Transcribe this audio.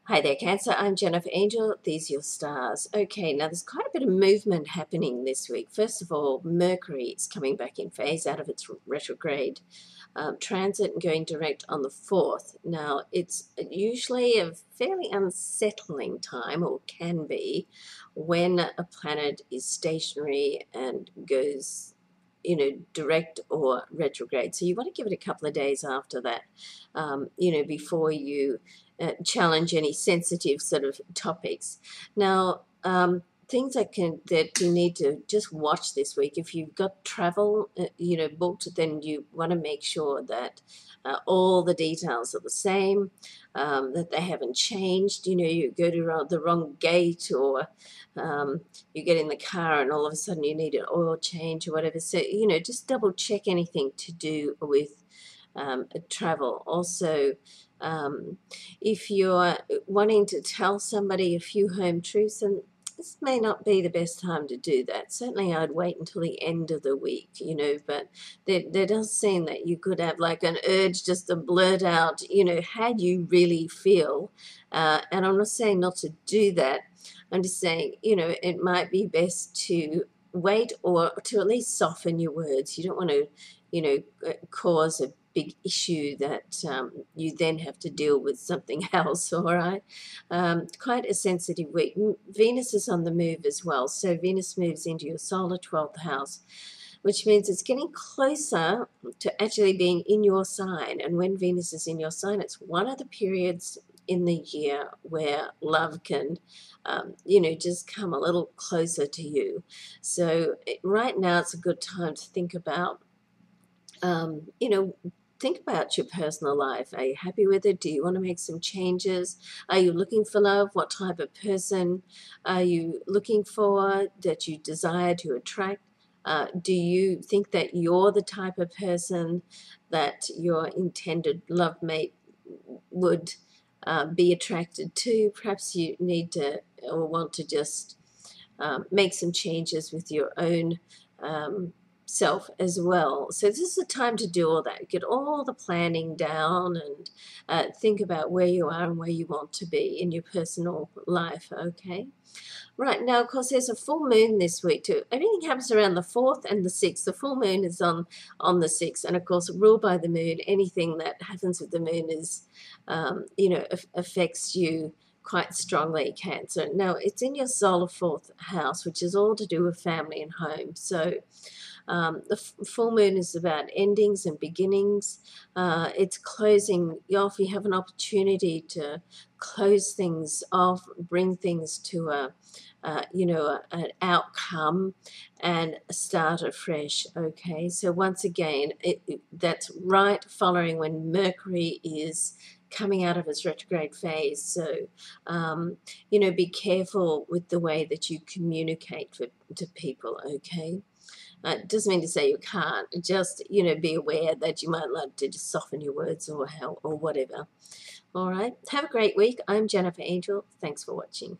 Hi there, Cancer. I'm Jennifer Angel. These are your stars. Okay, now there's quite a bit of movement happening this week. First of all, Mercury is coming back in phase out of its retrograde transit and going direct on the 4th. Now, it's usually a fairly unsettling time, or can be, when a planet is stationary and goes direct or retrograde. So you want to give it a couple of days after that, before you challenge any sensitive sort of topics. Now, things that you need to just watch this week. If you've got travel, booked, then you want to make sure that all the details are the same, that they haven't changed. You go to the wrong gate, or you get in the car and all of a sudden you need an oil change or whatever. So, just double check anything to do with travel. Also, if you're wanting to tell somebody a few home truths, and this may not be the best time to do that. Certainly I'd wait until the end of the week, but there does seem that you could have like an urge just to blurt out, how you really feel. And I'm not saying not to do that. I'm just saying, it might be best to wait, or to at least soften your words. You don't want to, cause a big issue that you then have to deal with something else. All right. Quite a sensitive week. Venus is on the move as well. So Venus moves into your solar 12th house, which means it's getting closer to actually being in your sign. And when Venus is in your sign, it's one of the periods in the year where love can, just come a little closer to you. So right now it's a good time to think about, think about your personal life. Are you happy with it? Do you want to make some changes? Are you looking for love? What type of person are you looking for that you desire to attract? Do you think that you're the type of person that your intended love mate would be attracted to? Perhaps you need to, or want to, just make some changes with your own self as well. So this is the time to do all that. Get all the planning down and think about where you are and where you want to be in your personal life. Okay. Right, now, of course, there's a full moon this week too. Everything happens around the 4th and the 6th. The full moon is on the 6th, and of course, ruled by the moon. Anything that happens with the moon is, affects you quite strongly, Cancer. Now, it's in your solar 4th house, which is all to do with family and home. So the full moon is about endings and beginnings. It's closing off. You have an opportunity to close things off, bring things to an outcome, and start afresh. Okay, so once again, that's right following when Mercury is coming out of its retrograde phase. So, be careful with the way that you communicate to people, okay? It doesn't mean to say you can't. Just, be aware that you might like to just soften your words or whatever. All right. Have a great week. I'm Jennifer Angel. Thanks for watching.